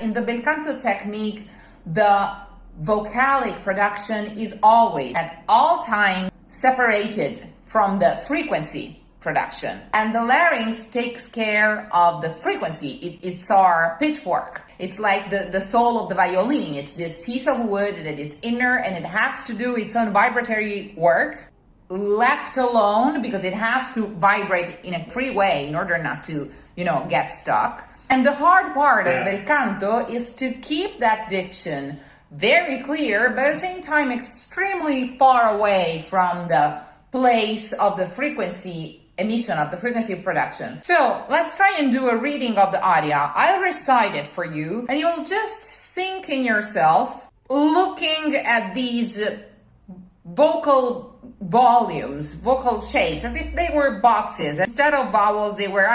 In the Belcanto technique, the vocalic production is always at all times separated from the frequency production. And the larynx takes care of the frequency. It's our pitchfork. It's like the soul of the violin. It's this piece of wood that is inner and it has to do its own vibratory work, left alone because it has to vibrate in a free way in order not to, get stuck. And the hard part of Belcanto is to keep that diction very clear, but at the same time extremely far away from the place of the frequency emission, of the frequency of production. So let's try and do a reading of the aria. I'll recite it for you, and you'll just sink in yourself, looking at these vocal volumes, vocal shapes, as if they were boxes. Instead of vowels, they were,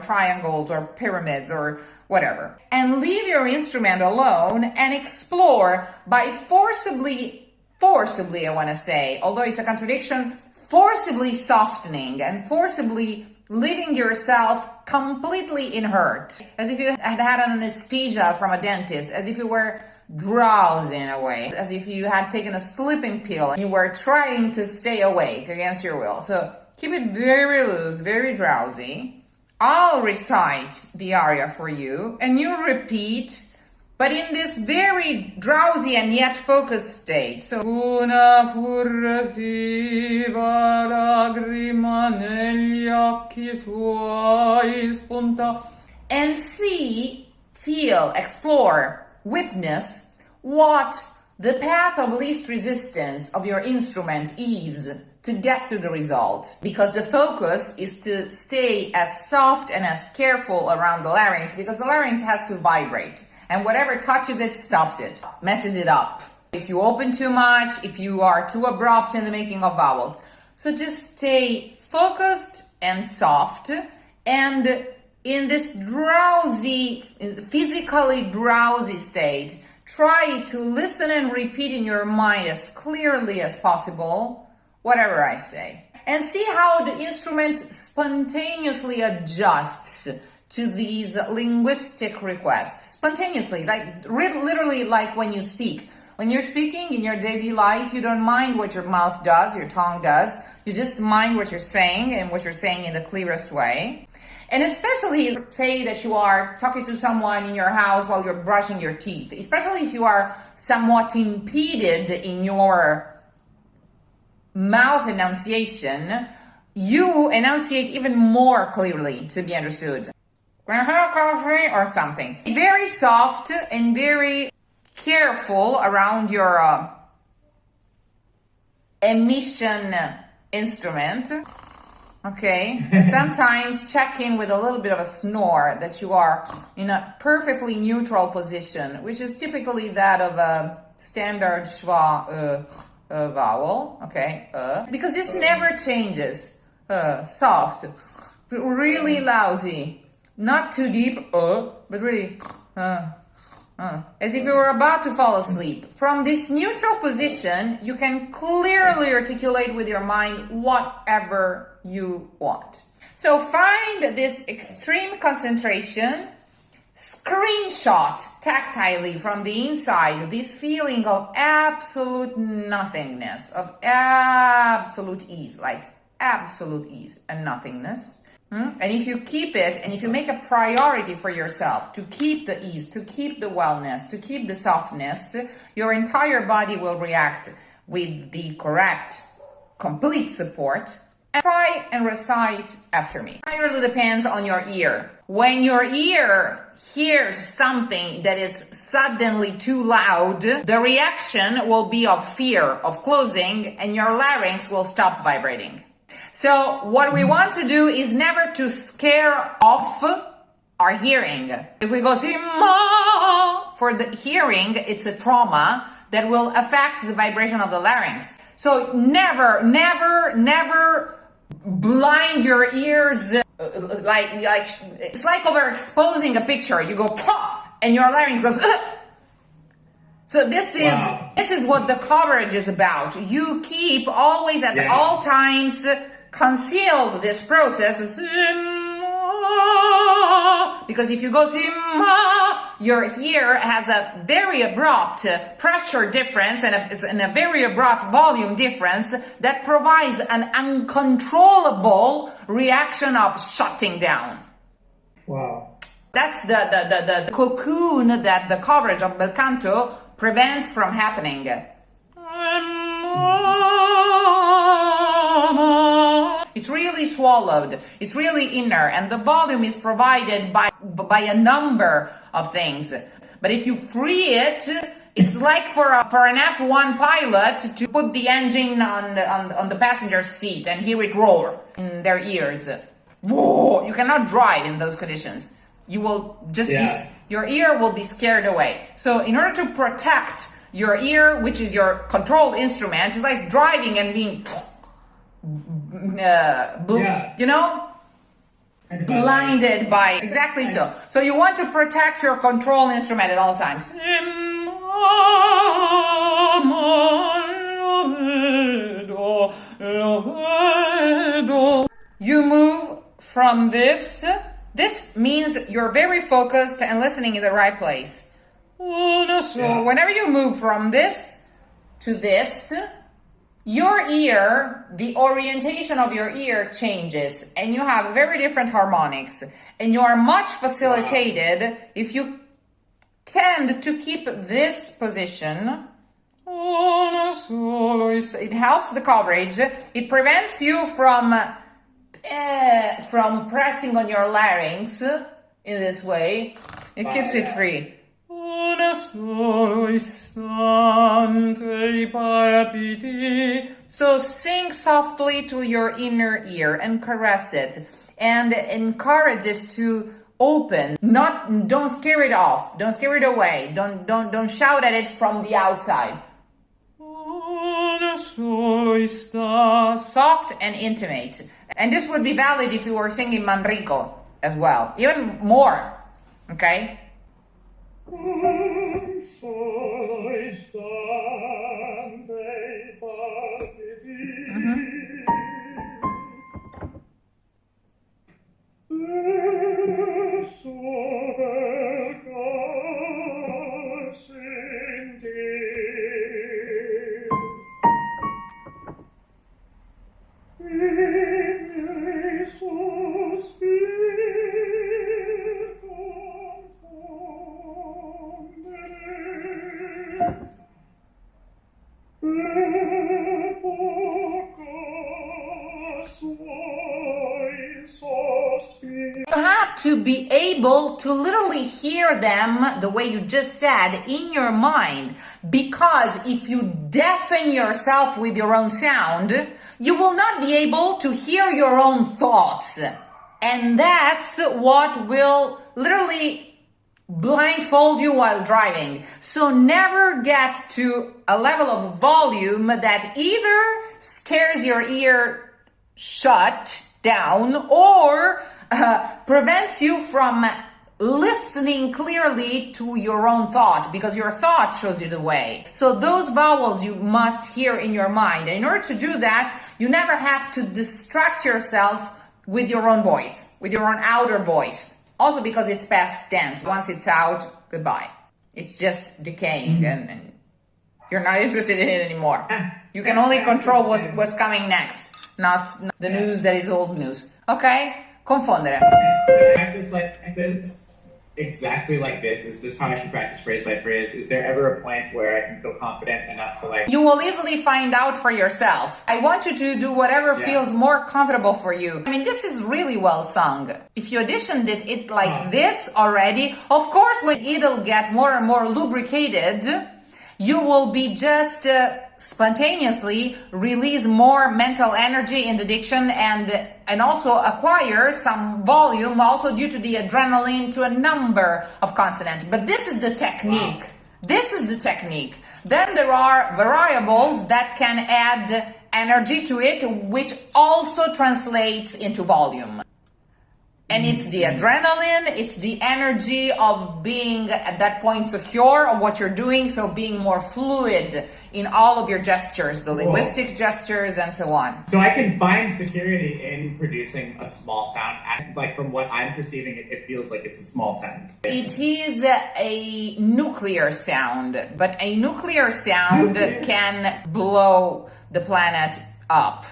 triangles or pyramids or whatever. And leave your instrument alone and explore by forcibly, I want to say, although it's a contradiction, forcibly softening and forcibly leaving yourself completely inert, as if you had had an anesthesia from a dentist, as if you were drowsy in a way, as if you had taken a sleeping pill and you were trying to stay awake against your will. So keep it very loose, very drowsy. I'll recite the aria for you and you repeat, but in this very drowsy and yet focused state. So una furtiva lagrima negli occhi suoi spunta. And see, feel, explore, witness what the path of least resistance of your instrument is to get to the result, because the focus is to stay as soft and as careful around the larynx, because the larynx has to vibrate, and whatever touches it stops it, messes it up. If you open too much, if you are too abrupt in the making of vowels. So just stay focused and soft, and in this drowsy, physically drowsy state, try to listen and repeat in your mind as clearly as possible whatever I say. And see how the instrument spontaneously adjusts to these linguistic requests. Spontaneously, literally like when you speak. When you're speaking in your daily life, you don't mind what your mouth does, your tongue does. You just mind what you're saying and what you're saying in the clearest way. And especially say that you are talking to someone in your house while you're brushing your teeth, especially if you are somewhat impeded in your mouth enunciation, you enunciate even more clearly to be understood. Or something. Very soft and very careful around your emission instrument. Okay, and sometimes check in with a little bit of a snore that you are in a perfectly neutral position, which is typically that of a standard schwa vowel, okay, because this never changes. Soft, really lousy, not too deep, but really, as if you were about to fall asleep. From this neutral position, you can clearly articulate with your mind whatever you want. So find this extreme concentration, screenshot tactilely from the inside this feeling of absolute nothingness, of absolute ease, like absolute ease and nothingness. And if you keep it, and if you make a priority for yourself to keep the ease, to keep the wellness, to keep the softness, your entire body will react with the correct, complete support. Try and recite after me. It really depends on your ear. When your ear hears something that is suddenly too loud, the reaction will be of fear, of closing, and your larynx will stop vibrating. So what we want to do is never to scare off our hearing. If we go for the hearing, it's a trauma that will affect the vibration of the larynx. So never blind your ears like it's like overexposing a picture. You go and your larynx goes. So this is what the coverage is about. You keep always at all times concealed this process. because if you go si ma, your ear has a very abrupt pressure difference and a very abrupt volume difference that provides an uncontrollable reaction of shutting down. Wow. That's the cocoon that the coverage of Belcanto prevents from happening. It's really swallowed, it's really inner, and the volume is provided by a number of things. But if you free it, it's like for an F1 pilot to put the engine on the passenger seat and hear it roar in their ears. Whoa, you cannot drive in those conditions. You will just your ear will be scared away. So in order to protect your ear, which is your control instrument, it's like driving and being you know, blinded by, exactly so. So you want to protect your control instrument at all times. You move from this. This means you're very focused and listening in the right place. So whenever you move from this to this, your ear, the orientation of your ear changes, and you have very different harmonics, and you are much facilitated if you tend to keep this position. It helps the coverage. It prevents you from pressing on your larynx in this way. It keeps it free. So sing softly to your inner ear and caress it and encourage it to open. Don't scare it off. Don't scare it away. Don't shout at it from the outside. Soft and intimate. And this would be valid if you were singing Manrico as well. Even more. Okay? You have to be able to literally hear them the way you just said in your mind, because if you deafen yourself with your own sound, you will not be able to hear your own thoughts. And that's what will literally blindfold you while driving. So never get to a level of volume that either scares your ear shut down or prevents you from listening clearly to your own thought, because your thought shows you the way. So those vowels you must hear in your mind. And in order to do that, you never have to distract yourself with your own voice, with your own outer voice. Also because it's past tense. Once it's out, goodbye. It's just decaying and you're not interested in it anymore. You can only control what's coming next, not the news that is old news. Okay? Confondere. Practice like this, exactly like this. Is this how I should practice phrase by phrase? Is there ever a point where I can feel confident enough to like... You will easily find out for yourself. I want you to do whatever feels more comfortable for you. I mean, this is really well sung. If you auditioned it like this already, of course, when it'll get more and more lubricated, you will be just spontaneously release more mental energy in the diction and also acquire some volume also due to the adrenaline to a number of consonants. But this is the technique. Wow. This is the technique. Then there are variables that can add energy to it, which also translates into volume. And it's the adrenaline, it's the energy of being at that point secure of what you're doing, so being more fluid in all of your gestures, the linguistic gestures and so on. So I can find security in producing a small sound. Like from what I'm perceiving, it feels like it's a small sound. It is a nuclear sound, but a nuclear sound can blow the planet up.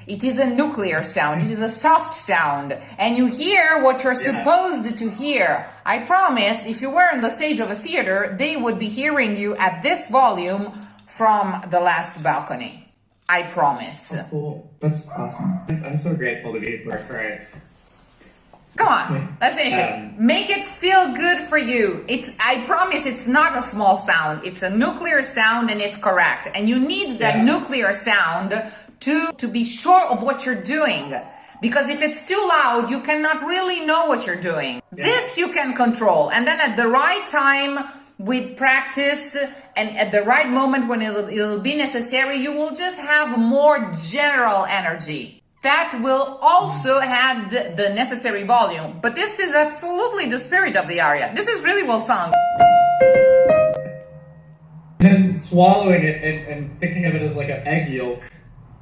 It is a nuclear sound. It is a soft sound. And you hear what you're supposed to hear. I promise, if you were on the stage of a theater, they would be hearing you at this volume from the last balcony. I promise. Oh, cool. That's awesome. I'm so grateful to be for it. Come on, let's finish it. Make it feel good for you. I promise it's not a small sound. It's a nuclear sound and it's correct. And you need that nuclear sound to be sure of what you're doing. Because if it's too loud, you cannot really know what you're doing. This you can control. And then at the right time, with practice and at the right moment when it'll be necessary, you will just have more general energy. That will also have the necessary volume. But this is absolutely the spirit of the aria. This is really well sung. And swallowing it and thinking of it as like an egg yolk.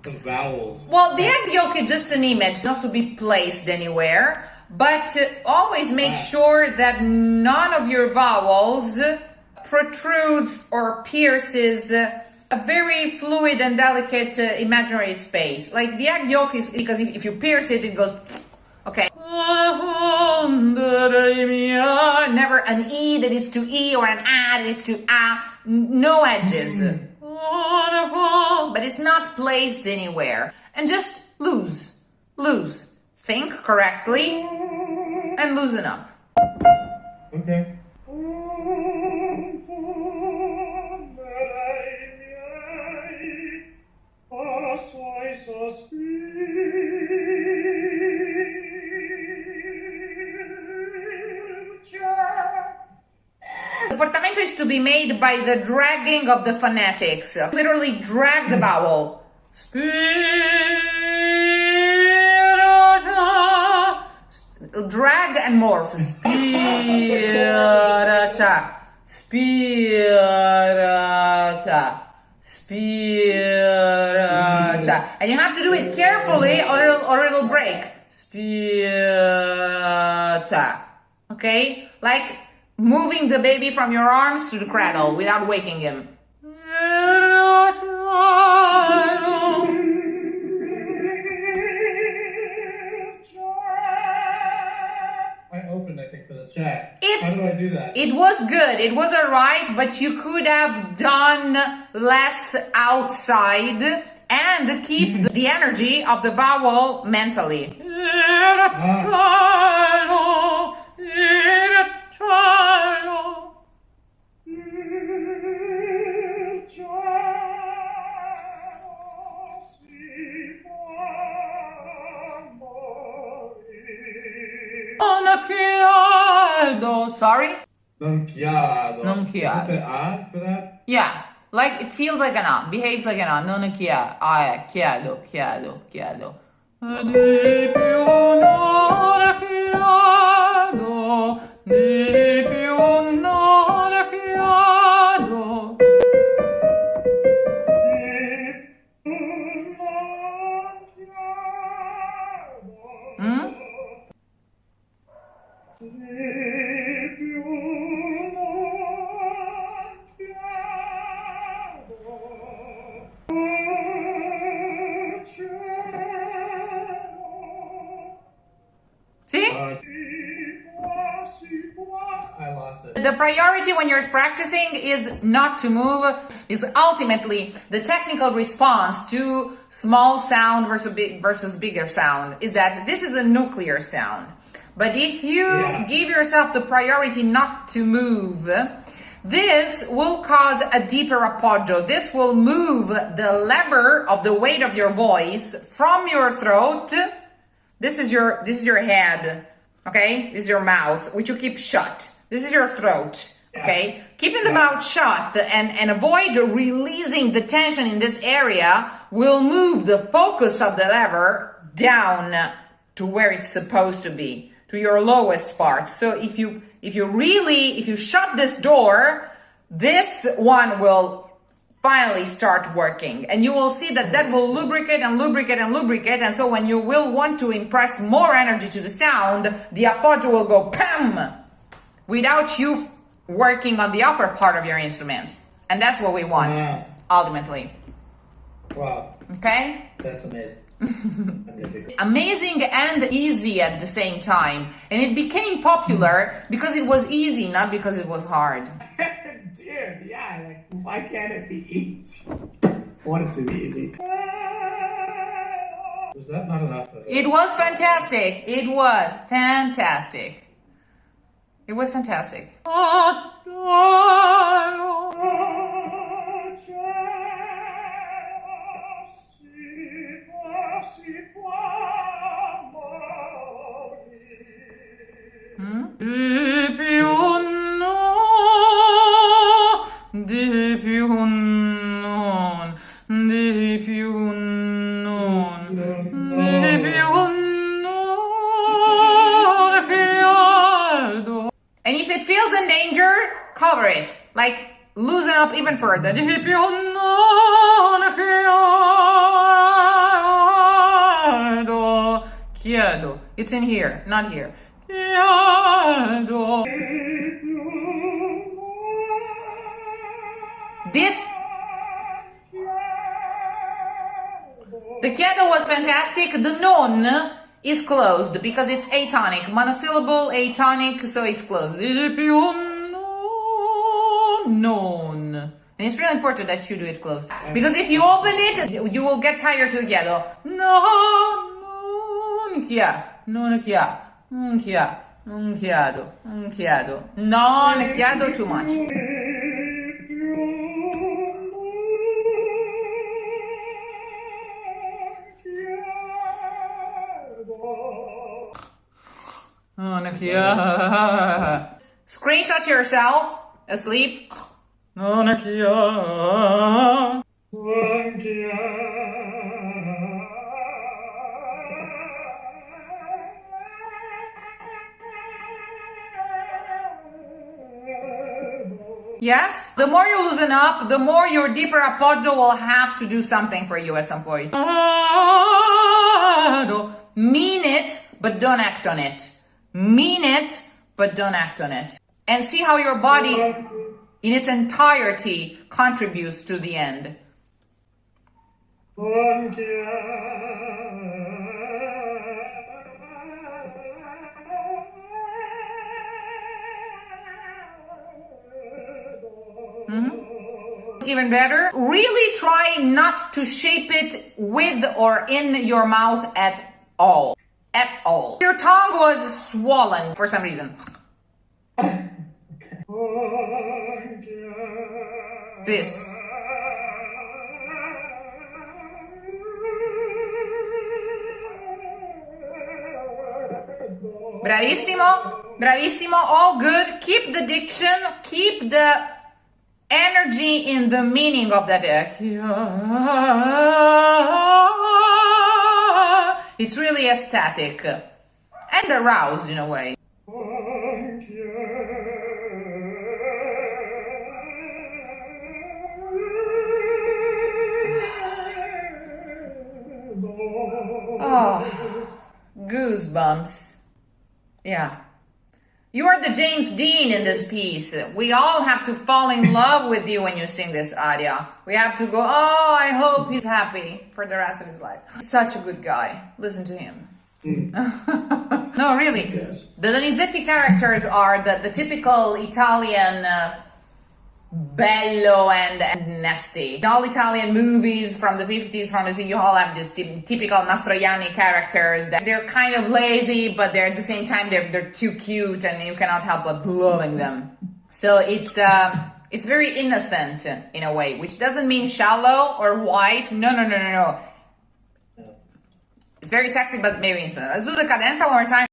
The vowels. Well, the egg yolk is just an image, not to be placed anywhere, but always make sure that none of your vowels protrudes or pierces a very fluid and delicate imaginary space. Like the egg yolk is, because if you pierce it, it goes, okay. Never an E that is to E or an A that is to A. No edges. But it's not placed anywhere. And just lose. Think correctly and loosen up. Okay. The portamento is to be made by the dragging of the phonetics. Literally drag the vowel. Drag and morph. Spirata. Spirata. Spirata. And you have to do it carefully or it'll break. Spirata. Okay? Like moving the baby from your arms to the cradle without waking him. I opened, I think, for the chat. How do I do that? It was good. It was alright, but you could have done less outside and keep the energy of the vowel mentally. Sorry? Non chiaro. Non chiaro. Is it the A for that? Yeah, like it feels like an A, behaves like an A. Non chiaro. Chiedo. Di più non chiedo, di più non chiedo. I lost it. The priority when you're practicing is not to move, is ultimately the technical response to small sound versus bigger sound is that this is a nuclear sound. But if you give yourself the priority not to move, this will cause a deeper appoggio. This will move the lever of the weight of your voice from your throat. This is your head, okay? This is your mouth, which you keep shut. This is your throat, okay? Keeping the mouth shut and avoid releasing the tension in this area will move the focus of the lever down to where it's supposed to be. to your lowest part. So if you shut this door, this one will finally start working, and you will see that will lubricate and lubricate and lubricate. And so when you will want to impress more energy to the sound, the appoggio will go PAM without you working on the upper part of your instrument. And that's what we want, ultimately. Wow. Okay? That's amazing. Amazing and easy at the same time. And it became popular because it was easy, not because it was hard. Dude, yeah, like, why can't it be easy? I want it to be easy. Was that not enough of it? It was fantastic. It was fantastic. It was fantastic. And if it feels in danger, cover it. Like, loosen up even further. Chiedo. It's in here, not here. The chiedo was fantastic. The non is closed because it's atonic. Monosyllable, atonic, so it's closed. Non. And it's really important that you do it closed. Because if you open it, you will get tired to the chiedo. Non chia. Non chia. Non chia. Non chiedo. Non chiedo. Non chiedo too much. Screenshot yourself asleep. Yes? The more you loosen up, the more your deeper appoggio will have to do something for you at some point. Mean it, but don't act on it. Mean it, but don't act on it. And see how your body, in its entirety, contributes to the end. Even better, really try not to shape it with or in your mouth at all. At all. Your tongue was swollen for some reason. This. Bravissimo. Bravissimo. All good. Keep the diction. Keep the energy in the meaning of that. It's really ecstatic and aroused in a way. Oh, goosebumps. Yeah. You are the James Dean in this piece. We all have to fall in love with you when you sing this aria. We have to go, oh, I hope he's happy for the rest of his life. Such a good guy. Listen to him. No, really. Yes. The Donizetti characters are the typical Italian bello and nasty. In all Italian movies from the 50s, from the you all have this typical Mastroianni characters that they're kind of lazy, but they're at the same time they're too cute, and you cannot help but loving them. So it's very innocent in a way, which doesn't mean shallow or white. No. It's very sexy, but very innocent. Let's do the cadenza one more time.